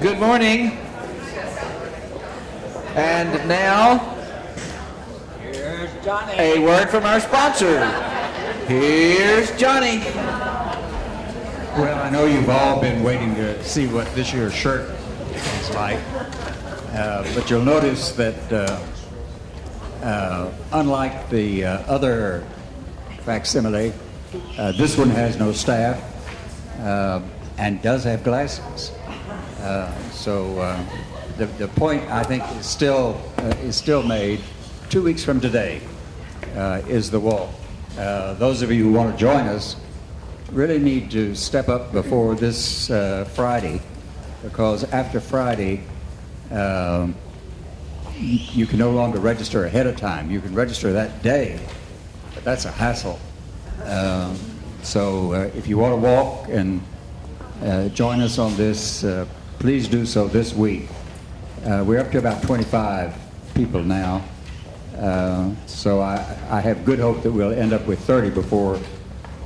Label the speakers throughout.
Speaker 1: Good morning. And now,
Speaker 2: here's Johnny.
Speaker 1: A word from our sponsor. Here's Johnny.
Speaker 3: Well, I know you've all been waiting to see what this year's shirt is like, but you'll notice that unlike the other facsimile, this one has no staff and does have glasses. So the point, I think, is still made. 2 weeks from today is the walk. Those of you who want to join us really need to step up before this Friday, because after Friday, you can no longer register ahead of time. You can register that day, but that's a hassle. So if you want to walk and join us on this, please do so this week. We're up to about 25 people now, so I have good hope that we'll end up with 30 before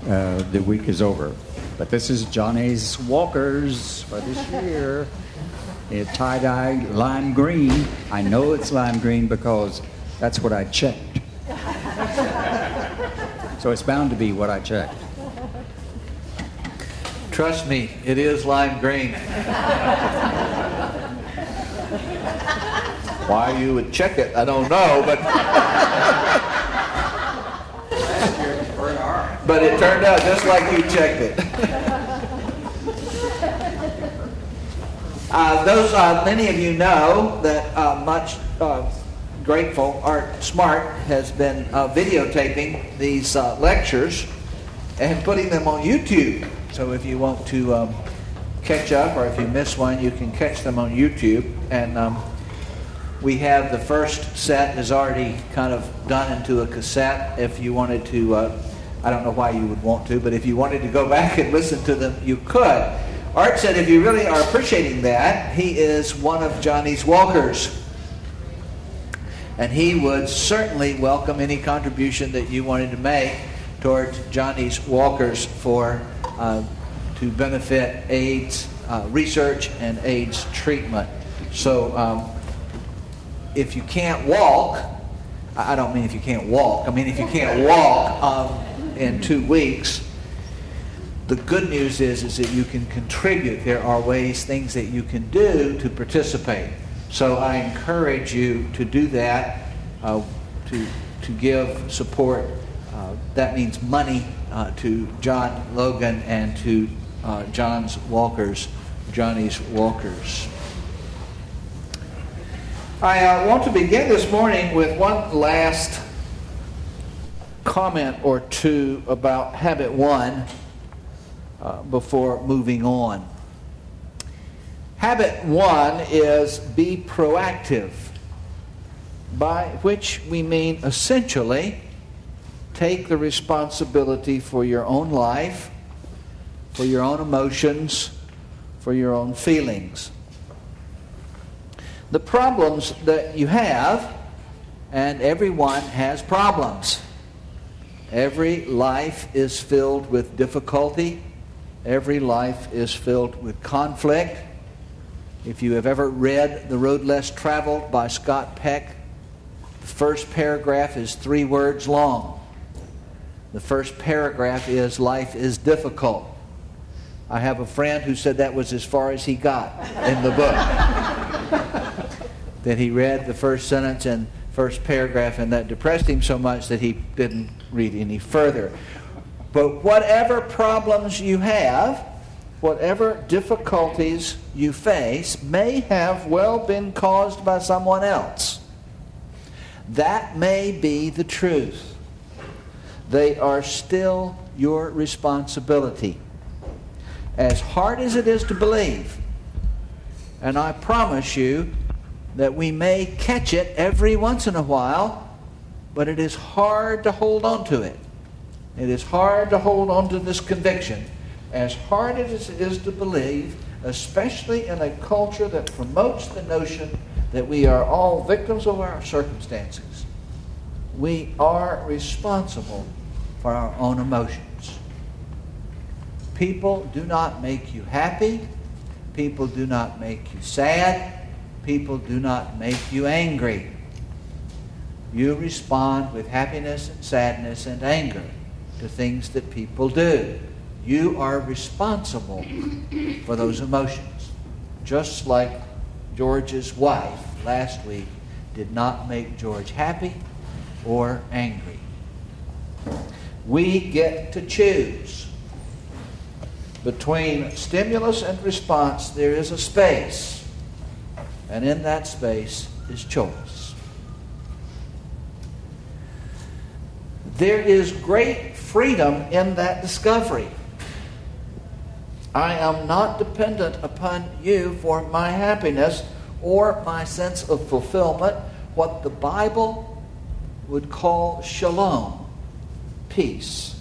Speaker 3: the week is over. But this is Johnny's Walkers for this year. It's tie-dye lime green. I know it's lime green because that's what I checked. So it's bound to be what I checked.
Speaker 1: Trust me, it is lime green. Why you would check it, I don't know, but it turned out just like you checked it. Many of you know that much grateful Art Smart has been videotaping these lectures and putting them on YouTube. So if you want to catch up, or if you miss one, you can catch them on YouTube. And we have the first set is already kind of done into a cassette. If you wanted to, I don't know why you would want to, but if you wanted to go back and listen to them, you could. Art said if you really are appreciating that, he is one of Johnny's walkers. And he would certainly welcome any contribution that you wanted to make towards Johnny's walkers to benefit AIDS research and AIDS treatment. So if you can't walk, I don't mean if you can't walk, I mean if you can't walk in 2 weeks, the good news is that you can contribute. There are things that you can do to participate. So I encourage you to do that, to give support. That means money to John Logan and to Johnny's Walkers. I want to begin this morning with one last comment or two about habit 1 before moving on. Habit 1 is be proactive, by which we mean essentially take the responsibility for your own life, for your own emotions, for your own feelings. The problems that you have, and everyone has problems. Every life is filled with difficulty. Every life is filled with conflict. If you have ever read The Road Less Traveled by Scott Peck, the first paragraph is 3 words long. The first paragraph is, life is difficult. I have a friend who said that was as far as he got in the book. That he read the first sentence and first paragraph, and that depressed him so much that he didn't read any further. But whatever problems you have, whatever difficulties you face, may have well been caused by someone else. That may be the truth. They are still your responsibility. As hard as it is to believe, and I promise you that we may catch it every once in a while, but it is hard to hold on to it. It is hard to hold on to this conviction. As hard as it is to believe, especially in a culture that promotes the notion that we are all victims of our circumstances, we are responsible for our own emotions. People do not make you happy. People do not make you sad. People do not make you angry. You respond with happiness and sadness and anger to things that people do. You are responsible for those emotions. Just like George's wife last week did not make George happy or angry. We get to choose. Between stimulus and response, there is a space. And in that space is choice. There is great freedom in that discovery. I am not dependent upon you for my happiness or my sense of fulfillment, what the Bible would call shalom, peace.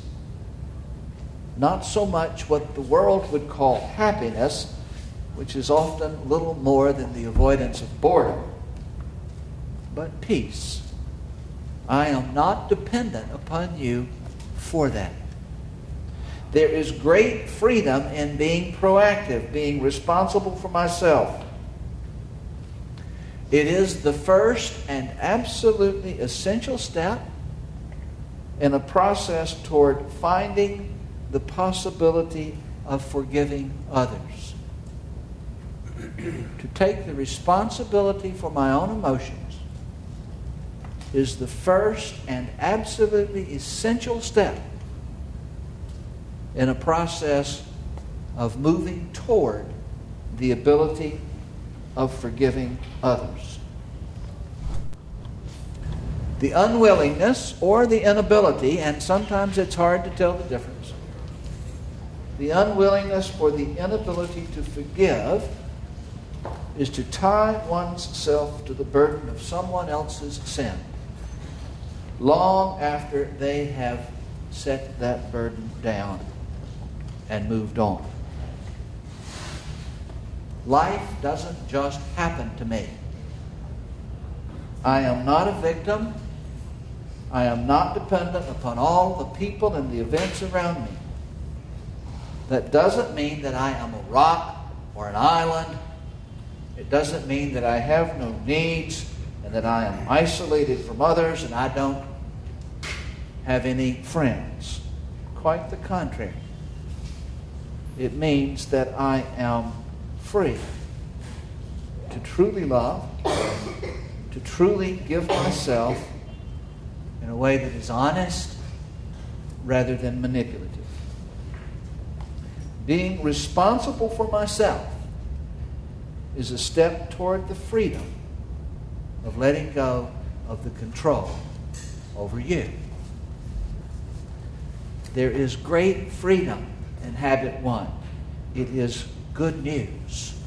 Speaker 1: Not so much what the world would call happiness, which is often little more than the avoidance of boredom, but peace. I am not dependent upon you for that. There is great freedom in being proactive, being responsible for myself. It is the first and absolutely essential step in a process toward finding the possibility of forgiving others. To take the responsibility for my own emotions is the first and absolutely essential step in a process of moving toward the ability of forgiving others. The unwillingness or the inability, and sometimes it's hard to tell the difference, the unwillingness or the inability to forgive is to tie oneself to the burden of someone else's sin long after they have set that burden down and moved on. Life doesn't just happen to me. I am not a victim. I am not dependent upon all the people and the events around me. That doesn't mean that I am a rock or an island. It doesn't mean that I have no needs and that I am isolated from others and I don't have any friends. Quite the contrary. It means that I am free to truly love, to truly give myself in a way that is honest rather than manipulative. Being responsible for myself is a step toward the freedom of letting go of the control over you. There is great freedom in habit one. It is good news.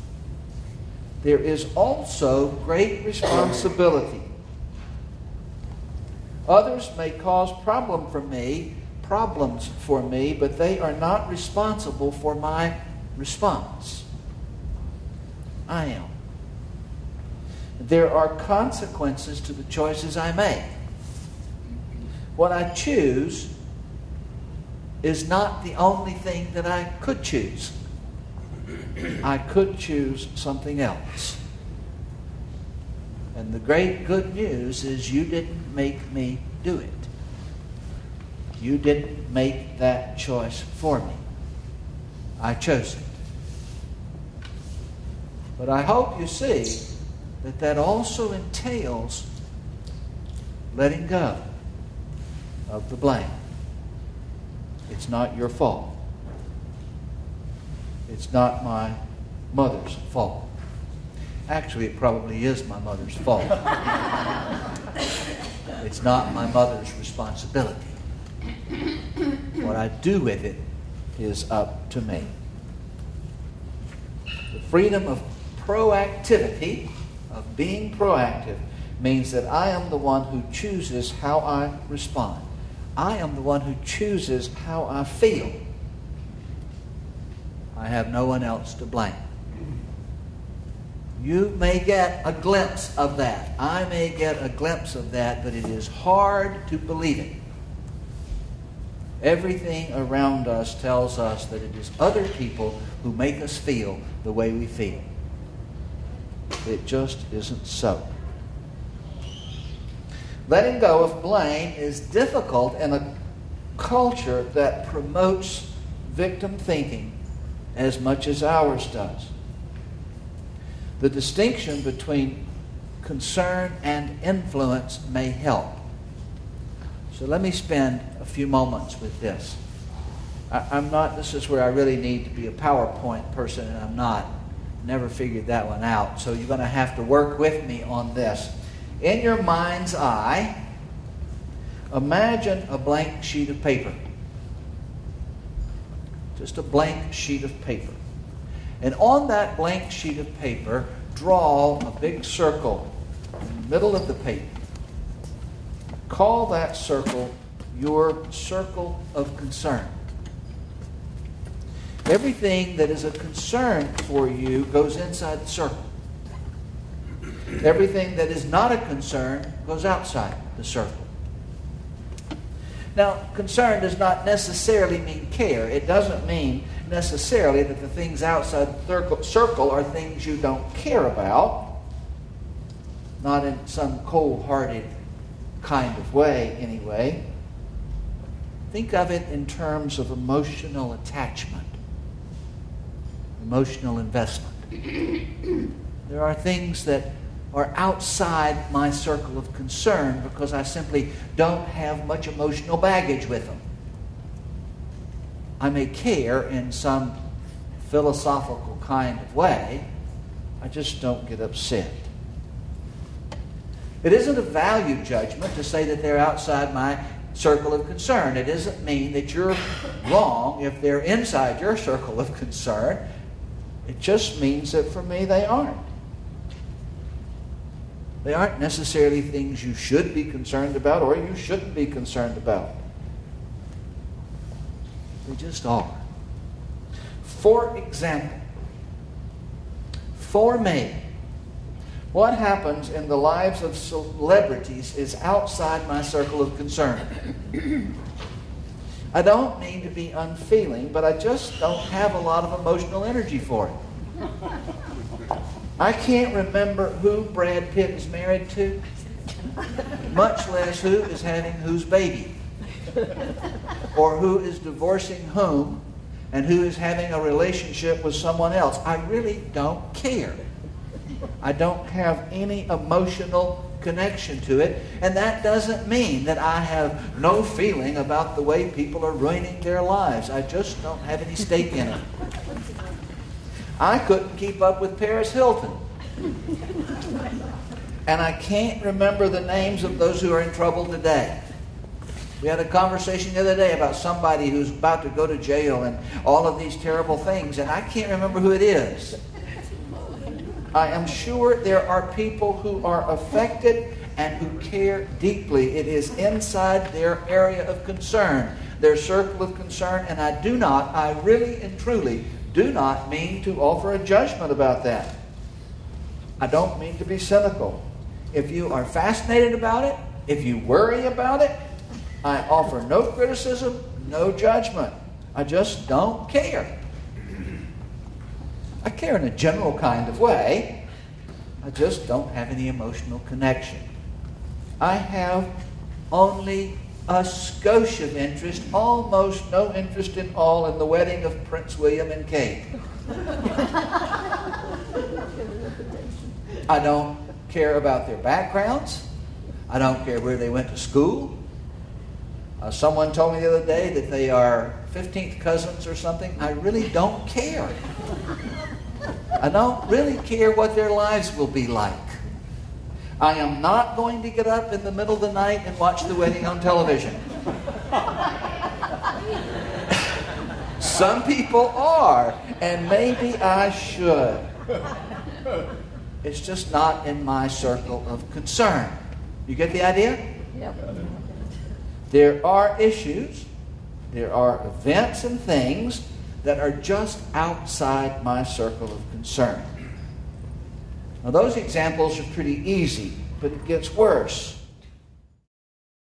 Speaker 1: There is also great responsibility. Others may cause problems for me, but they are not responsible for my response. I am. There are consequences to the choices I make. What I choose is not the only thing that I could choose. I could choose something else. And the great good news is you didn't make me do it. You didn't make that choice for me. I chose it. But I hope you see that that also entails letting go of the blame. It's not your fault. It's not my mother's fault. Actually, it probably is my mother's fault. It's not my mother's responsibility. What I do with it is up to me. The freedom of proactivity, of being proactive, means that I am the one who chooses how I respond. I am the one who chooses how I feel. I have no one else to blame. You may get a glimpse of that. I may get a glimpse of that, but it is hard to believe it. Everything around us tells us that it is other people who make us feel the way we feel. It just isn't so. Letting go of blame is difficult in a culture that promotes victim thinking as much as ours does. The distinction between concern and influence may help. So let me spend a few moments with this. This is where I really need to be a PowerPoint person, and I'm not. Never figured that one out. So you're going to have to work with me on this. In your mind's eye, imagine a blank sheet of paper. Just a blank sheet of paper. And on that blank sheet of paper, draw a big circle in the middle of the paper. Call that circle your circle of concern. Everything that is a concern for you goes inside the circle. Everything that is not a concern goes outside the circle. Now, concern does not necessarily mean care. It doesn't mean necessarily that the things outside the circle are things you don't care about. Not in some cold-hearted kind of way, anyway. Think of it in terms of emotional attachment, emotional investment. There are things that are outside my circle of concern because I simply don't have much emotional baggage with them. I may care in some philosophical kind of way. I just don't get upset. It isn't a value judgment to say that they're outside my circle of concern. It doesn't mean that you're wrong if they're inside your circle of concern. It just means that for me they aren't. They aren't necessarily things you should be concerned about or you shouldn't be concerned about. They just are. For example, for me, what happens in the lives of celebrities is outside my circle of concern. I don't mean to be unfeeling, but I just don't have a lot of emotional energy for it. I can't remember who Brad Pitt is married to, much less who is having whose baby, or who is divorcing whom, and who is having a relationship with someone else. I really don't care. I don't have any emotional connection to it, and that doesn't mean that I have no feeling about the way people are ruining their lives. I just don't have any stake in it. I couldn't keep up with Paris Hilton. And I can't remember the names of those who are in trouble today. We had a conversation the other day about somebody who's about to go to jail and all of these terrible things, and I can't remember who it is. I am sure there are people who are affected and who care deeply. It is inside their area of concern, their circle of concern, and I really and truly do not mean to offer a judgment about that. I don't mean to be cynical. If you are fascinated about it, if you worry about it, I offer no criticism, no judgment. I just don't care. I care in a general kind of way. I just don't have any emotional connection. I have only a skosh of interest, almost no interest at all in the wedding of Prince William and Kate. I don't care about their backgrounds. I don't care where they went to school. Someone told me the other day that they are 15th cousins or something. I really don't care. I don't really care what their lives will be like. I am not going to get up in the middle of the night and watch the wedding on television. Some people are, and maybe I should. It's just not in my circle of concern. You get the idea?
Speaker 4: Yep.
Speaker 1: There are issues, there are events and things that are just outside my circle of concern. Now those examples are pretty easy, but it gets worse.